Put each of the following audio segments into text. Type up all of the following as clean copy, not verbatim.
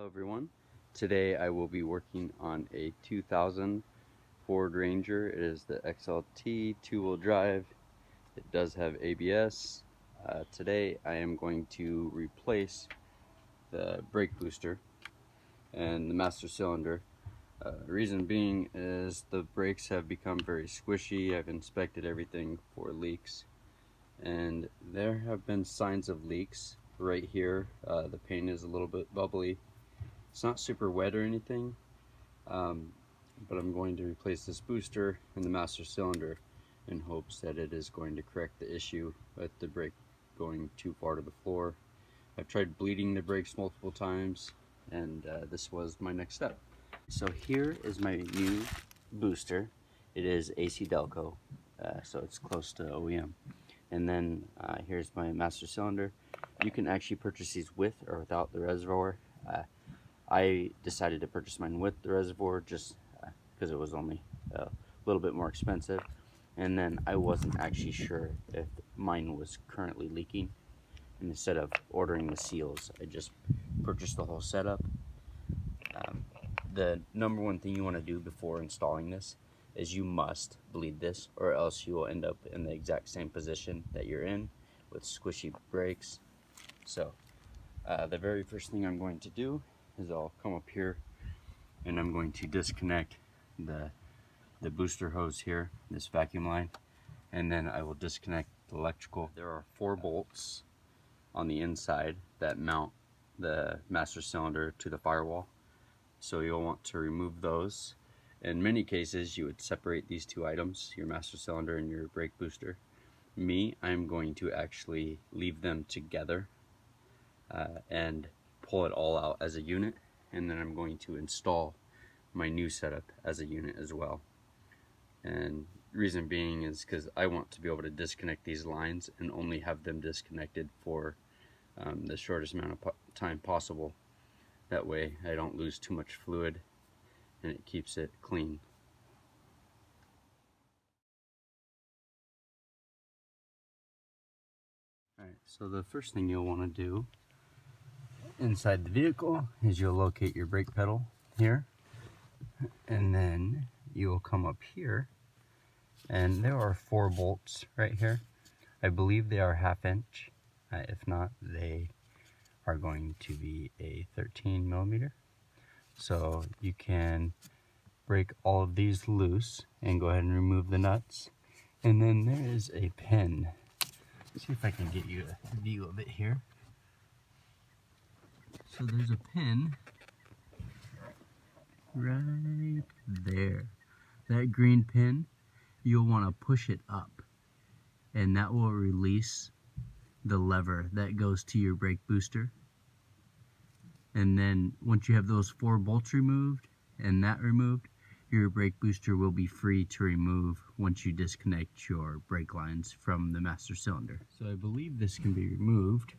everyone. Today I will be working on a 2000 Ford Ranger. It is the XLT two-wheel drive. It does have ABS. Today I am going to replace the brake booster and the master cylinder. Reason being is the brakes have become very squishy. I've inspected everything for leaks, and there have been signs of leaks right here. The paint is a little bit bubbly. It's not super wet or anything, but I'm going to replace this booster and the master cylinder in hopes that it is going to correct the issue with the brake going too far to the floor. I've tried bleeding the brakes multiple times, and this was my next step. So here is my new booster. It is AC Delco, so it's close to OEM. And then here's my master cylinder. You can actually purchase these with or without the reservoir. I decided to purchase mine with the reservoir just because it was only a little bit more expensive. And then I wasn't actually sure if mine was currently leaking. And instead of ordering the seals, I just purchased the whole setup. The number one thing you want to do before installing this is you must bleed this, or else you will end up in the exact same position that you're in with squishy brakes. So the very first thing I'm going to do is I'll come up here and I'm going to disconnect the booster hose here, this vacuum line, and then I will disconnect the electrical. There are 4 bolts on the inside that mount the master cylinder to the firewall, so you'll want to remove those. In many cases you would separate these two items, your master cylinder and your brake booster. Me, I'm going to actually leave them together and pull it all out as a unit, and then I'm going to install my new setup as a unit as well. And reason being is because I want to be able to disconnect these lines and only have them disconnected for the shortest amount of time possible. That way I don't lose too much fluid and it keeps it clean. Alright, so the first thing you'll want to do inside the vehicle is you'll locate your brake pedal here, and then you'll come up here, and there are 4 bolts right here. I believe they are 1/2 inch. If not, they are going to be a 13 millimeter. So you can break all of these loose and go ahead and remove the nuts. And then there is a pin. Let's see if I can get you a view of it here. So there's a pin right there. That green pin, you'll want to push it up, and that will release the lever that goes to your brake booster. And then once you have those 4 bolts removed and that removed, your brake booster will be free to remove once you disconnect your brake lines from the master cylinder. So I believe this can be removed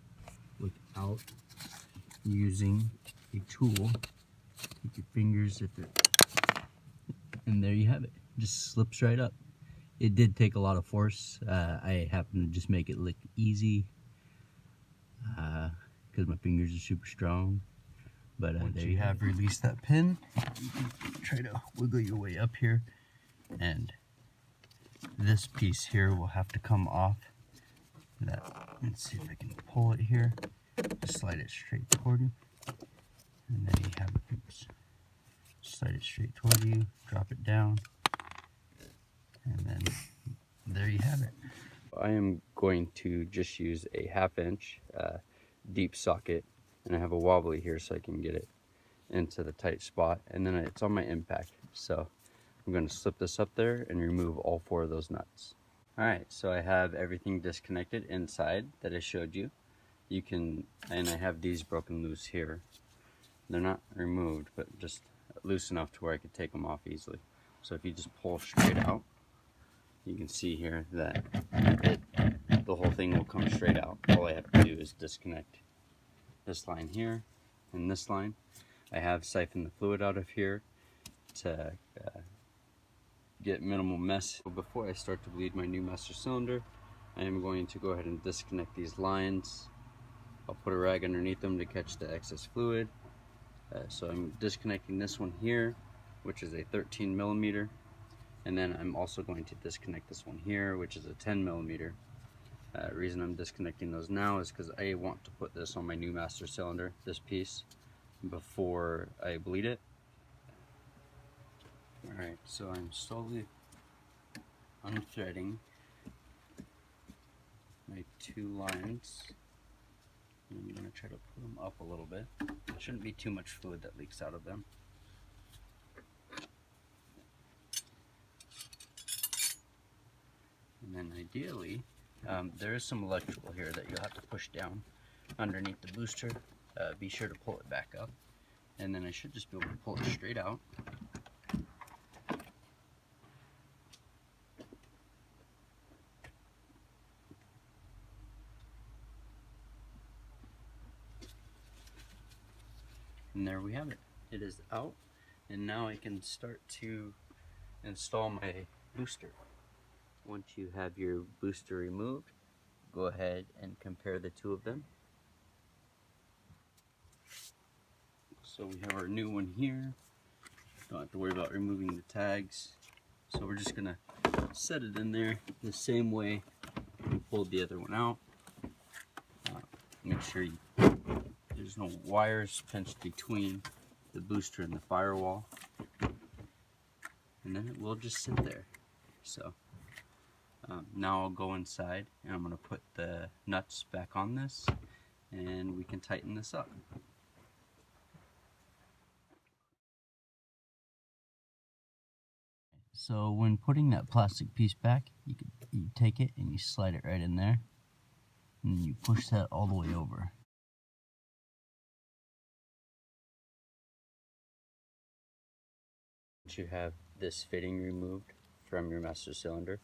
without using a tool. Take your fingers, and there you have it. Just slips right up. It did take a lot of force. I happened to just make it look easy because my fingers are super strong. But there you have released that pin. You can try to wiggle your way up here, and this piece here will have to come off. Let's see if I can pull it here. Just slide it straight toward you, and then you have it. Oops. Slide it straight toward you. Drop it down, and then there you have it. I am going to just use a 1/2 inch deep socket, and I have a wobbly here so I can get it into the tight spot, and then it's on my impact. So I'm going to slip this up there and remove all 4 of those nuts. Alright, so I have everything disconnected inside that I showed you. And I have these broken loose here. They're not removed, but just loose enough to where I could take them off easily. So if you just pull straight out, you can see here that the whole thing will come straight out. All I have to do is disconnect this line here and this line. I have siphoned the fluid out of here to get minimal mess. Before I start to bleed my new master cylinder, I am going to go ahead and disconnect these lines. I'll put a rag underneath them to catch the excess fluid, So I'm disconnecting this one here, which is a 13 millimeter, and then I'm also going to disconnect this one here, which is a 10 millimeter. Reason I'm disconnecting those now is because I want to put this on my new master cylinder, this piece, before I bleed it. Alright, so I'm slowly unthreading my two lines. I'm going to try to put them up a little bit. There shouldn't be too much fluid that leaks out of them. And then ideally, there is some electrical here that you'll have to push down underneath the booster. Be sure to pull it back up. And then I should just be able to pull it straight out. And there we have it. It is out. And now I can start to install my booster. Once you have your booster removed, go ahead and compare the two of them. So we have our new one here. Don't have to worry about removing the tags. So we're just gonna set it in there the same way we pulled the other one out. Make sure there's no wires pinched between the booster and the firewall. And then it will just sit there. So now I'll go inside and I'm gonna put the nuts back on this and we can tighten this up. So when putting that plastic piece back, you take it and you slide it right in there, and you push that all the way over. Once you have this fitting removed from your master cylinder,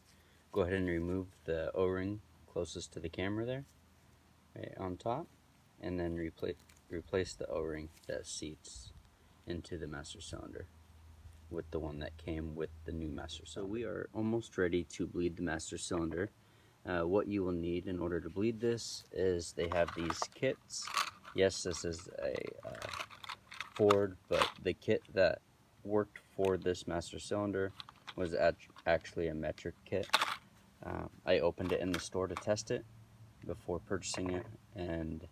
go ahead and remove the O-ring closest to the camera there, right on top, and then replace the O-ring that seats into the master cylinder with the one that came with the new master cylinder. So we are almost ready to bleed the master cylinder. What you will need in order to bleed this is they have these kits. Yes, this is a Ford, but the kit that worked for this master cylinder was actually a metric kit. I opened it in the store to test it before purchasing it, and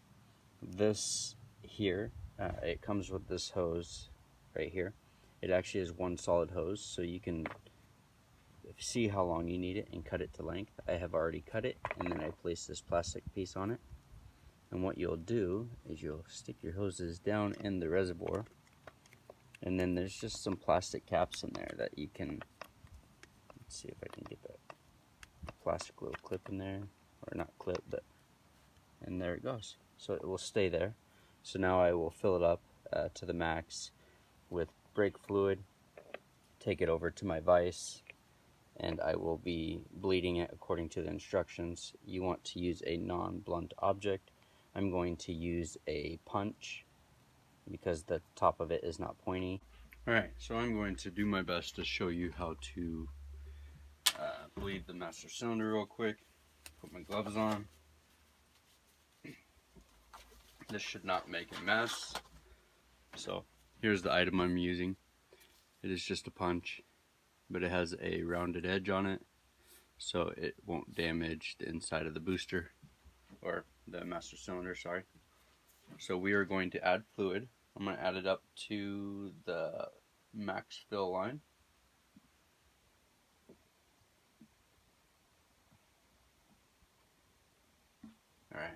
this here, it comes with this hose right here. It actually is one solid hose, so you can see how long you need it and cut it to length. I have already cut it, and then I place this plastic piece on it. And what you'll do is you'll stick your hoses down in the reservoir, and then there's just some plastic caps in there that you can, let's see if I can get that plastic little clip in there, or not clip, but, and there it goes. So it will stay there. So now I will fill it up to the max with brake fluid, take it over to my vise, and I will be bleeding it according to the instructions. You want to use a non-blunt object. I'm going to use a punch because the top of it is not pointy. Alright, so I'm going to do my best to show you how to bleed the master cylinder real quick. Put my gloves on. This should not make a mess. So here's the item I'm using. It is just a punch, but it has a rounded edge on it, so it won't damage the inside of the booster, or the master cylinder, sorry. So we are going to add fluid. I'm going to add it up to the max fill line. Alright.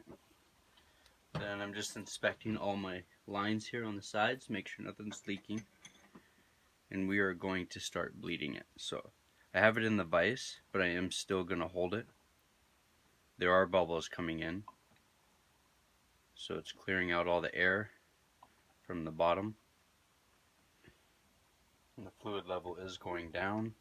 Then I'm just inspecting all my lines here on the sides, make sure nothing's leaking. And we are going to start bleeding it. So I have it in the vise, but I am still going to hold it. There are bubbles coming in, so it's clearing out all the air from the bottom. And the fluid level is going down.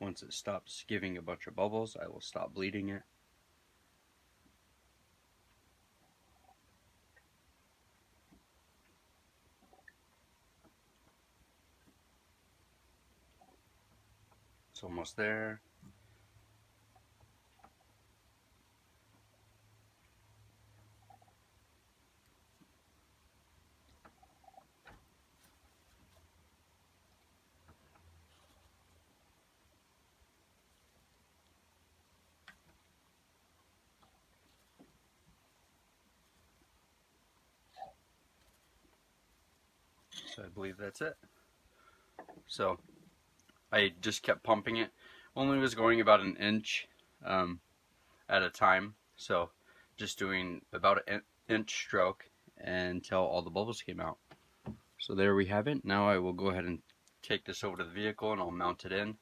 Once it stops giving a bunch of bubbles, I will stop bleeding it. It's almost there. So I believe that's it. So I just kept pumping it. Only was going about an inch at a time. So just doing about an inch stroke until all the bubbles came out. So there we have it. Now I will go ahead and take this over to the vehicle and I'll mount it in.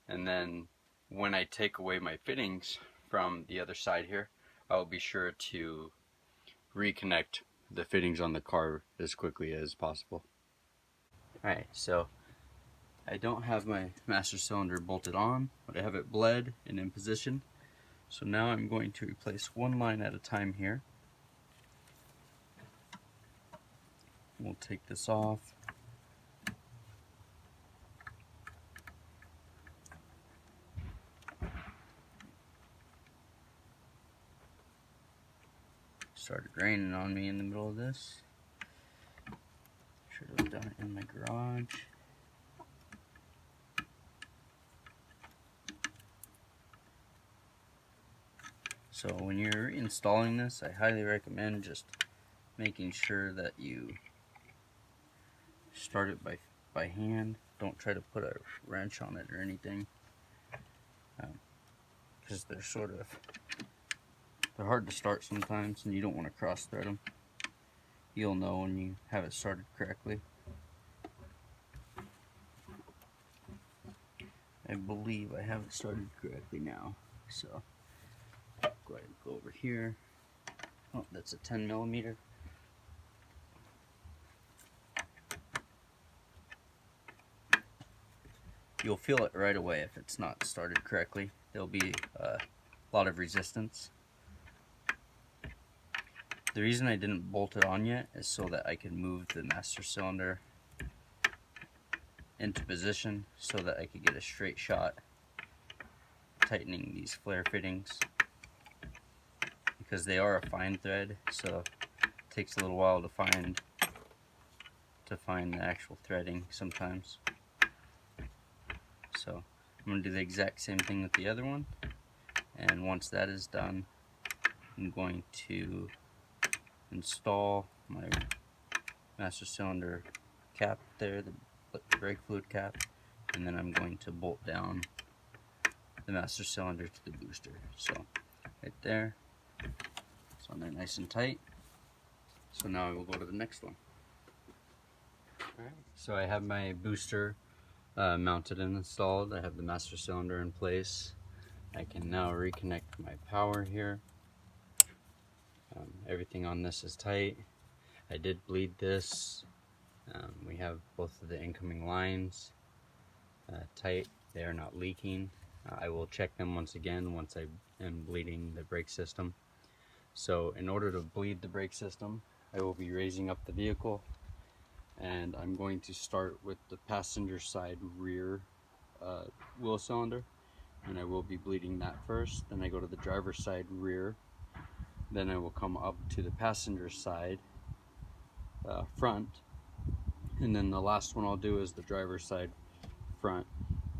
And then when I take away my fittings from the other side here, I'll be sure to reconnect the fittings on the car as quickly as possible. Alright, so I don't have my master cylinder bolted on, but I have it bled and in position. So now I'm going to replace one line at a time here. We'll take this off. Started raining on me in the middle of this. Should have done it in my garage. So when you're installing this, I highly recommend just making sure that you start it by hand. Don't try to put a wrench on it or anything, because they're hard to start sometimes, and you don't want to cross thread them. You'll know when you have it started correctly. I believe I have it started correctly now, so go ahead and go over here. Oh, that's a 10 millimeter. You'll feel it right away if it's not started correctly. There'll be a lot of resistance. The reason I didn't bolt it on yet is so that I can move the master cylinder into position so that I could get a straight shot tightening these flare fittings, because they are a fine thread, so it takes a little while to find the actual threading sometimes. So I'm going to do the exact same thing with the other one, and once that is done, I'm going to install my master cylinder cap there, the brake fluid cap, and then I'm going to bolt down the master cylinder to the booster. So right there, it's on there nice and tight. So now I will go to the next one. Alright, so I have my booster mounted and installed. I have the master cylinder in place. I can now reconnect my power here. Everything on this is tight. I did bleed this. We have both of the incoming lines tight. They are not leaking. I will check them once again once I am bleeding the brake system. So in order to bleed the brake system, I will be raising up the vehicle, and I'm going to start with the passenger side rear wheel cylinder, and I will be bleeding that first. Then I go to the driver's side rear. Then I will come up to the passenger side front, and then the last one I'll do is the driver's side front.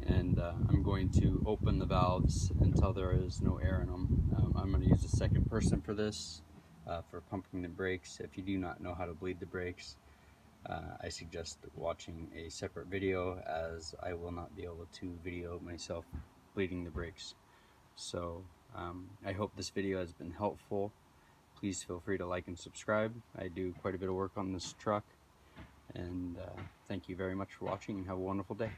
And I'm going to open the valves until there is no air in them. I'm going to use a second person for this, for pumping the brakes. If you do not know how to bleed the brakes, I suggest watching a separate video, as I will not be able to video myself bleeding the brakes. So I hope this video has been helpful. Please feel free to like and subscribe. I do quite a bit of work on this truck. And thank you very much for watching, and have a wonderful day.